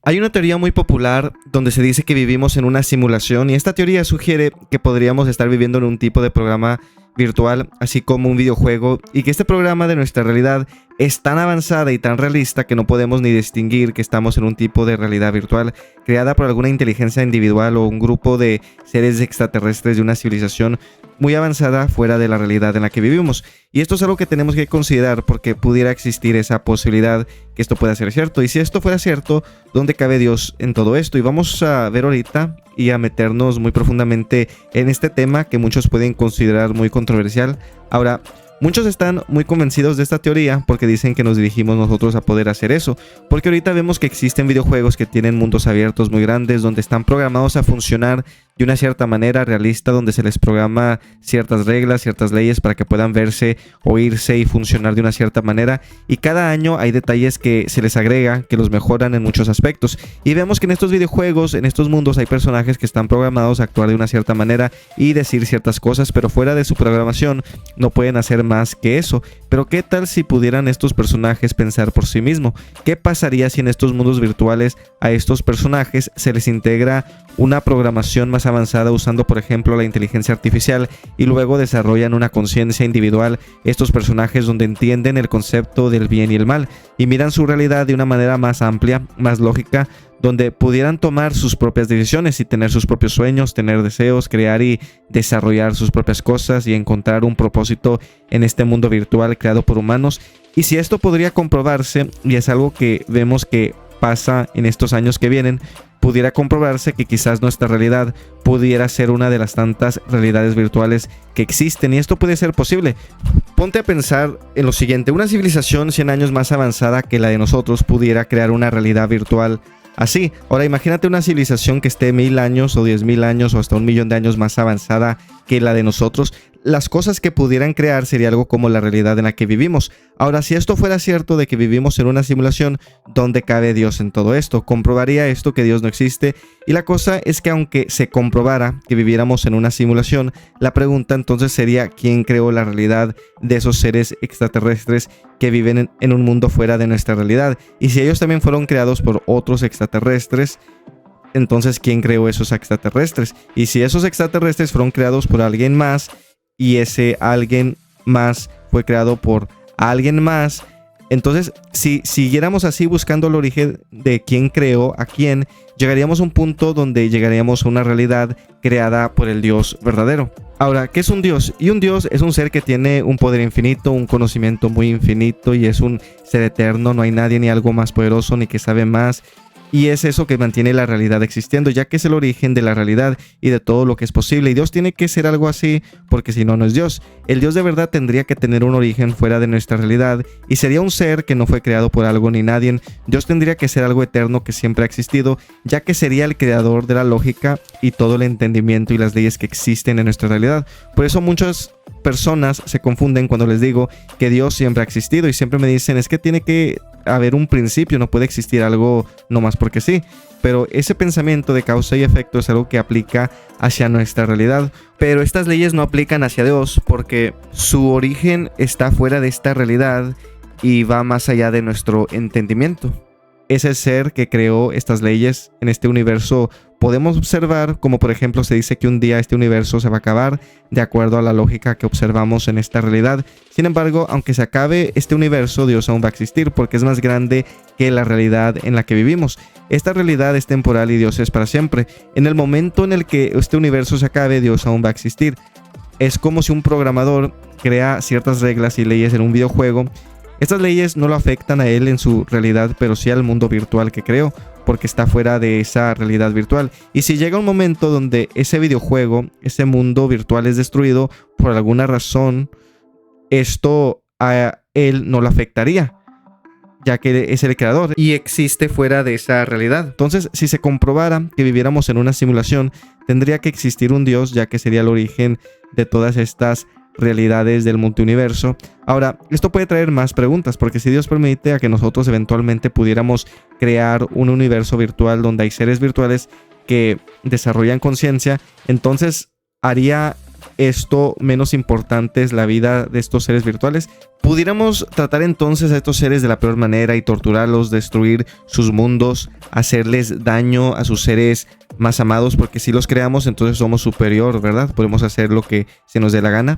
Hay una teoría muy popular donde se dice que vivimos en una simulación y esta teoría sugiere que podríamos estar viviendo en un tipo de programa virtual, así como un videojuego, y que este programa de nuestra realidad es tan avanzada y tan realista que no podemos ni distinguir que estamos en un tipo de realidad virtual creada por alguna inteligencia individual o un grupo de seres extraterrestres de una civilización muy avanzada fuera de la realidad en la que vivimos. Y esto es algo que tenemos que considerar porque pudiera existir esa posibilidad que esto pueda ser cierto. Y si esto fuera cierto, ¿dónde cabe Dios en todo esto? Y vamos a ver ahorita y a meternos muy profundamente en este tema que muchos pueden considerar muy controversial. Ahora, muchos están muy convencidos de esta teoría porque dicen que nos dirigimos nosotros a poder hacer eso, porque ahorita vemos que existen videojuegos que tienen mundos abiertos muy grandes donde están programados a funcionar de una cierta manera realista, donde se les programa ciertas reglas, ciertas leyes para que puedan verse, oírse y funcionar de una cierta manera, y cada año hay detalles que se les agrega que los mejoran en muchos aspectos, y vemos que en estos videojuegos, en estos mundos hay personajes que están programados a actuar de una cierta manera y decir ciertas cosas, pero fuera de su programación no pueden hacer más que eso. Pero ¿qué tal si pudieran estos personajes pensar por sí mismos? ¿Qué pasaría si en estos mundos virtuales a estos personajes se les integra una programación más avanzada usando por ejemplo la inteligencia artificial y luego desarrollan una conciencia individual estos personajes donde entienden el concepto del bien y el mal y miran su realidad de una manera más amplia, más lógica, donde pudieran tomar sus propias decisiones y tener sus propios sueños, tener deseos, crear y desarrollar sus propias cosas y encontrar un propósito en este mundo virtual creado por humanos? Y si esto podría comprobarse, y es algo que vemos que pasa en estos años que vienen, pudiera comprobarse que quizás nuestra realidad pudiera ser una de las tantas realidades virtuales que existen, y esto puede ser posible. Ponte a pensar en lo siguiente: una civilización 100 años más avanzada que la de nosotros pudiera crear una realidad virtual así. Ahora imagínate una civilización que esté 1000 años o 10,000 años o hasta 1,000,000 de años más avanzada que la de nosotros. Las cosas que pudieran crear sería algo como la realidad en la que vivimos. Ahora, si esto fuera cierto de que vivimos en una simulación, ¿dónde cabe Dios en todo esto? ¿Comprobaría esto que Dios no existe? Y la cosa es que aunque se comprobara que viviéramos en una simulación, la pregunta entonces sería ¿quién creó la realidad de esos seres extraterrestres que viven en un mundo fuera de nuestra realidad? Y si ellos también fueron creados por otros extraterrestres, entonces ¿quién creó esos extraterrestres? Y si esos extraterrestres fueron creados por alguien más y ese alguien más fue creado por alguien más, entonces si siguiéramos así buscando el origen de quién creó a quién, llegaríamos a un punto donde llegaríamos a una realidad creada por el Dios verdadero. Ahora, ¿qué es un Dios? Y un Dios es un ser que tiene un poder infinito, un conocimiento muy infinito y es un ser eterno. No hay nadie ni algo más poderoso ni que sabe más. Y es eso que mantiene la realidad existiendo, ya que es el origen de la realidad y de todo lo que es posible. Y Dios tiene que ser algo así, porque si no, no es Dios. El Dios de verdad tendría que tener un origen fuera de nuestra realidad y sería un ser que no fue creado por algo ni nadie. Dios tendría que ser algo eterno que siempre ha existido, ya que sería el creador de la lógica y todo el entendimiento y las leyes que existen en nuestra realidad. Por eso muchas personas se confunden cuando les digo que Dios siempre ha existido y siempre me dicen es que tiene que haber un principio, no puede existir algo nomás porque sí. Pero ese pensamiento de causa y efecto es algo que aplica hacia nuestra realidad. Pero estas leyes no aplican hacia Dios porque su origen está fuera de esta realidad y va más allá de nuestro entendimiento. Ese ser que creó estas leyes en este universo podemos observar como por ejemplo se dice que un día este universo se va a acabar de acuerdo a la lógica que observamos en esta realidad. Sin embargo, aunque se acabe este universo, Dios aún va a existir porque es más grande que la realidad en la que vivimos. Esta realidad es temporal y Dios es para siempre. En el momento en el que este universo se acabe, Dios aún va a existir. Es como si un programador crea ciertas reglas y leyes en un videojuego. Estas leyes no lo afectan a él en su realidad, pero sí al mundo virtual que creó, porque está fuera de esa realidad virtual. Y si llega un momento donde ese videojuego, ese mundo virtual es destruido por alguna razón, esto a él no lo afectaría, ya que es el creador y existe fuera de esa realidad. Entonces, si se comprobara que viviéramos en una simulación, tendría que existir un Dios, ya que sería el origen de todas estas realidades del multiuniverso. Ahora, esto puede traer más preguntas, porque si Dios permite a que nosotros eventualmente pudiéramos crear un universo virtual donde hay seres virtuales que desarrollan conciencia, entonces ¿haría esto menos importante la vida de estos seres virtuales? Pudiéramos tratar entonces a estos seres de la peor manera y torturarlos, destruir sus mundos, hacerles daño a sus seres más amados, porque si los creamos entonces somos superior, ¿verdad? Podemos hacer lo que se nos dé la gana.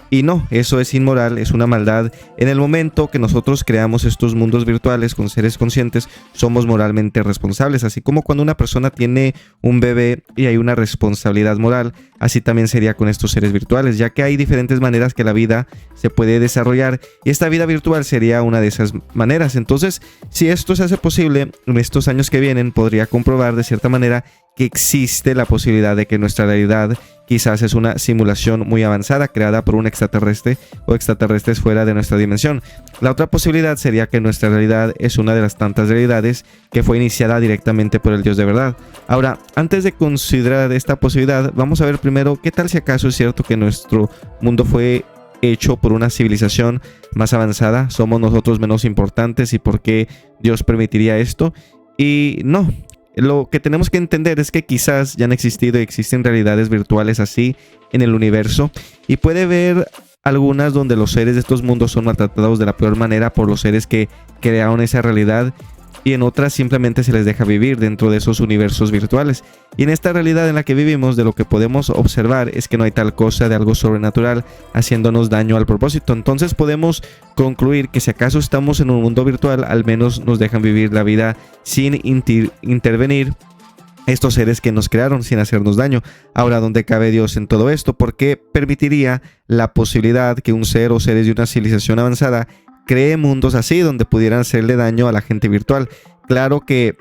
Y no, eso es inmoral, es una maldad. En el momento que nosotros creamos estos mundos virtuales con seres conscientes, somos moralmente responsables. Así como cuando una persona tiene un bebé y hay una responsabilidad moral, así también sería con estos seres virtuales, ya que hay diferentes maneras que la vida se puede desarrollar y esta vida virtual sería una de esas maneras. Entonces, si esto se hace posible, en estos años que vienen podría comprobar de cierta manera que existe la posibilidad de que nuestra realidad quizás es una simulación muy avanzada creada por un extraterrestre o extraterrestres fuera de nuestra dimensión. La otra posibilidad sería que nuestra realidad es una de las tantas realidades que fue iniciada directamente por el Dios de verdad. Ahora, antes de considerar esta posibilidad, vamos a ver primero qué tal si acaso es cierto que nuestro mundo fue hecho por una civilización más avanzada, somos nosotros menos importantes y por qué Dios permitiría esto. Y no, lo que tenemos que entender es que quizás ya han existido y existen realidades virtuales así en el universo y puede haber algunas donde los seres de estos mundos son maltratados de la peor manera por los seres que crearon esa realidad y en otras simplemente se les deja vivir dentro de esos universos virtuales. Y en esta realidad en la que vivimos, de lo que podemos observar es que no hay tal cosa de algo sobrenatural haciéndonos daño al propósito. Entonces podemos concluir que si acaso estamos en un mundo virtual, al menos nos dejan vivir la vida sin intervenir estos seres que nos crearon sin hacernos daño. Ahora, ¿dónde cabe Dios en todo esto? ¿Por qué permitiría la posibilidad que un ser o seres de una civilización avanzada cree mundos así donde pudieran hacerle daño a la gente virtual? Claro que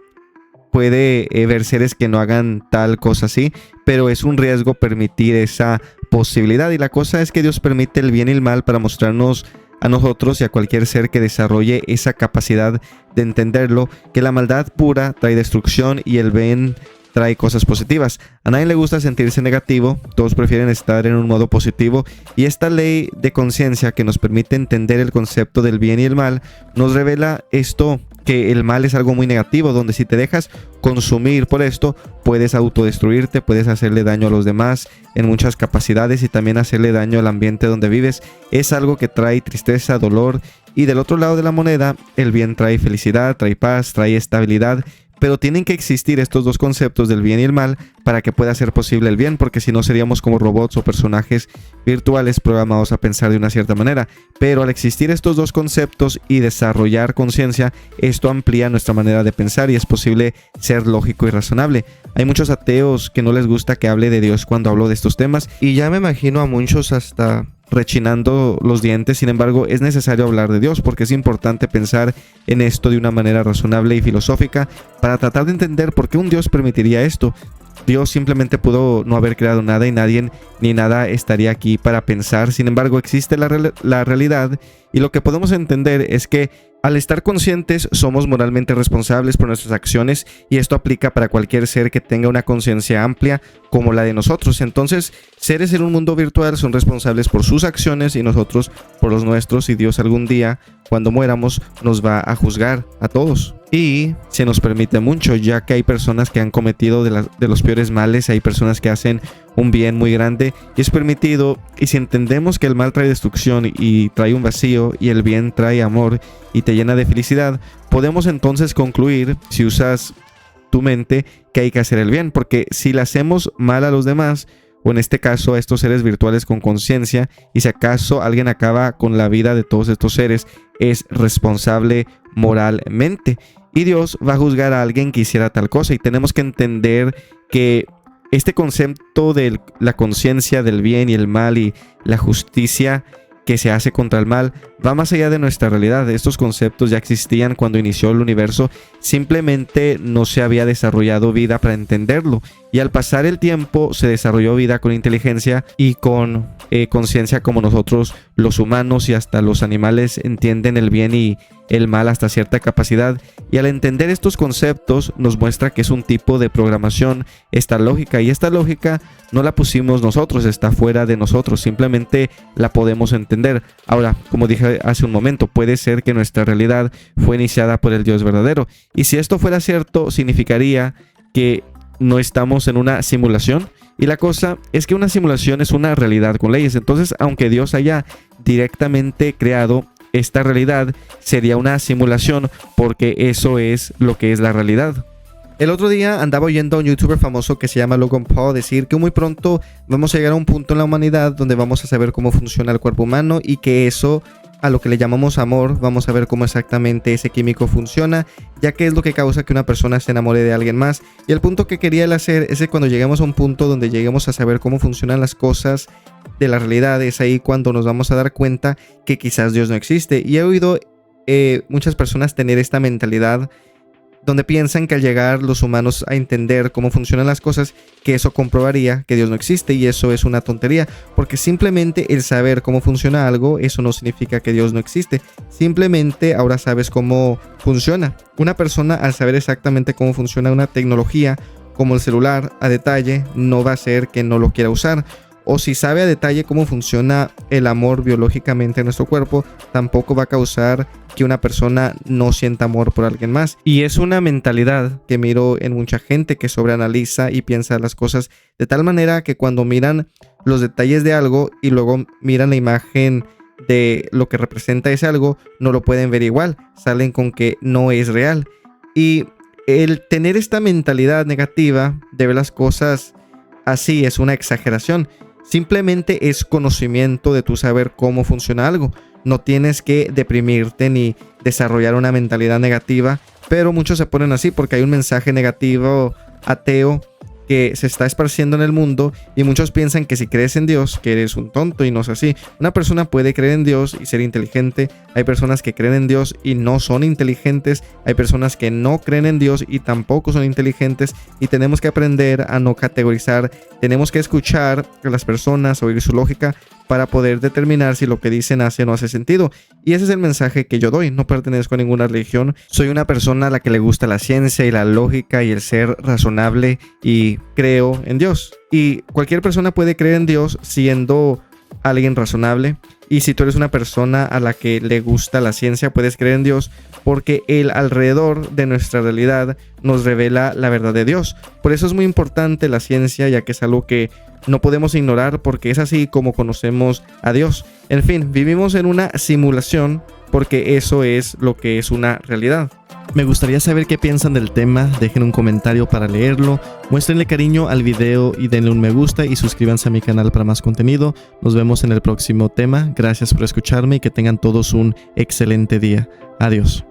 puede haber seres que no hagan tal cosa así, pero es un riesgo permitir esa posibilidad. Y la cosa es que Dios permite el bien y el mal para mostrarnos a nosotros y a cualquier ser que desarrolle esa capacidad de entenderlo, que la maldad pura trae destrucción y el bien trae cosas positivas. A nadie le gusta sentirse negativo, todos prefieren estar en un modo positivo y esta ley de conciencia que nos permite entender el concepto del bien y el mal nos revela esto, que el mal es algo muy negativo, donde si te dejas consumir por esto, puedes autodestruirte, puedes hacerle daño a los demás en muchas capacidades y también hacerle daño al ambiente donde vives. Es algo que trae tristeza, dolor y del otro lado de la moneda, el bien trae felicidad, trae paz, trae estabilidad. Pero tienen que existir estos dos conceptos del bien y el mal para que pueda ser posible el bien, porque si no seríamos como robots o personajes virtuales programados a pensar de una cierta manera. Pero al existir estos dos conceptos y desarrollar conciencia, esto amplía nuestra manera de pensar y es posible ser lógico y razonable. Hay muchos ateos que no les gusta que hable de Dios cuando hablo de estos temas y ya me imagino a muchos hasta rechinando los dientes. Sin embargo, es necesario hablar de Dios porque es importante pensar en esto de una manera razonable y filosófica para tratar de entender por qué un Dios permitiría esto. Dios simplemente pudo no haber creado nada y nadie ni nada estaría aquí para pensar. Sin embargo, existe la realidad y lo que podemos entender es que al estar conscientes somos moralmente responsables por nuestras acciones y esto aplica para cualquier ser que tenga una conciencia amplia como la de nosotros. Entonces, seres en un mundo virtual son responsables por sus acciones y nosotros por los nuestros y Dios algún día, cuando muéramos, nos va a juzgar a todos. Y se nos permite mucho, ya que hay personas que han cometido de los peores males, hay personas que hacen un bien muy grande y es permitido. Y si entendemos que el mal trae destrucción y trae un vacío y el bien trae amor y te llena de felicidad, podemos entonces concluir, si usas tu mente, que hay que hacer el bien, porque si le hacemos mal a los demás, o en este caso a estos seres virtuales con conciencia, y si acaso alguien acaba con la vida de todos estos seres, es responsable moralmente. Y Dios va a juzgar a alguien que hiciera tal cosa. Y tenemos que entender que este concepto de la conciencia del bien y el mal y la justicia que se hace contra el mal va más allá de nuestra realidad. Estos conceptos ya existían cuando inició el universo, simplemente no se había desarrollado vida para entenderlo. Y al pasar el tiempo se desarrolló vida con inteligencia y con conciencia, como nosotros los humanos y hasta los animales entienden el bien y el mal hasta cierta capacidad. Y al entender estos conceptos nos muestra que es un tipo de programación esta lógica, y esta lógica no la pusimos nosotros, está fuera de nosotros, simplemente la podemos entender. Ahora, como dije hace un momento, puede ser que nuestra realidad fue iniciada por el Dios verdadero, y si esto fuera cierto, significaría que no estamos en una simulación. Y la cosa es que una simulación es una realidad con leyes. Entonces, aunque Dios haya directamente creado esta realidad sería una simulación, porque eso es lo que es la realidad. El otro día andaba oyendo a un youtuber famoso que se llama Logan Paul decir que muy pronto vamos a llegar a un punto en la humanidad donde vamos a saber cómo funciona el cuerpo humano, y que eso, a lo que le llamamos amor, vamos a ver cómo exactamente ese químico funciona, ya que es lo que causa que una persona se enamore de alguien más. Y el punto que quería él hacer es que cuando lleguemos a un punto donde lleguemos a saber cómo funcionan las cosas de la realidad, es ahí cuando nos vamos a dar cuenta que quizás Dios no existe. Y he oído muchas personas tener esta mentalidad donde piensan que al llegar los humanos a entender cómo funcionan las cosas, que eso comprobaría que Dios no existe, y eso es una tontería, porque simplemente el saber cómo funciona algo, eso no significa que Dios no existe. Simplemente ahora sabes cómo funciona. Una persona, al saber exactamente cómo funciona una tecnología como el celular a detalle, no va a ser que no lo quiera usar. O si sabe a detalle cómo funciona el amor biológicamente en nuestro cuerpo, tampoco va a causar que una persona no sienta amor por alguien más. Y es una mentalidad que miro en mucha gente que sobreanaliza y piensa las cosas de tal manera que cuando miran los detalles de algo y luego miran la imagen de lo que representa ese algo, no lo pueden ver igual, salen con que no es real. Y el tener esta mentalidad negativa de ver las cosas así es una exageración. Simplemente es conocimiento de tu saber cómo funciona algo. No tienes que deprimirte ni desarrollar una mentalidad negativa, pero muchos se ponen así porque hay un mensaje negativo, ateo, que se está esparciendo en el mundo, y muchos piensan que si crees en Dios, que eres un tonto, y no es así. Una persona puede creer en Dios y ser inteligente. Hay personas que creen en Dios y no son inteligentes. Hay personas que no creen en Dios y tampoco son inteligentes, y tenemos que aprender a no categorizar. Tenemos que escuchar a las personas, oír su lógica, para poder determinar si lo que dicen hace o no hace sentido. Y ese es el mensaje que yo doy. No pertenezco a ninguna religión. Soy una persona a la que le gusta la ciencia y la lógica y el ser razonable, y creo en Dios. Y cualquier persona puede creer en Dios siendo alguien razonable. Y si tú eres una persona a la que le gusta la ciencia, puedes creer en Dios, porque el alrededor de nuestra realidad nos revela la verdad de Dios. Por eso es muy importante la ciencia, ya que es algo que no podemos ignorar, porque es así como conocemos a Dios. En fin, vivimos en una simulación, porque eso es lo que es una realidad. Me gustaría saber qué piensan del tema. Dejen un comentario para leerlo, muéstrenle cariño al video y denle un me gusta, y suscríbanse a mi canal para más contenido. Nos vemos en el próximo tema. Gracias por escucharme y que tengan todos un excelente día. Adiós.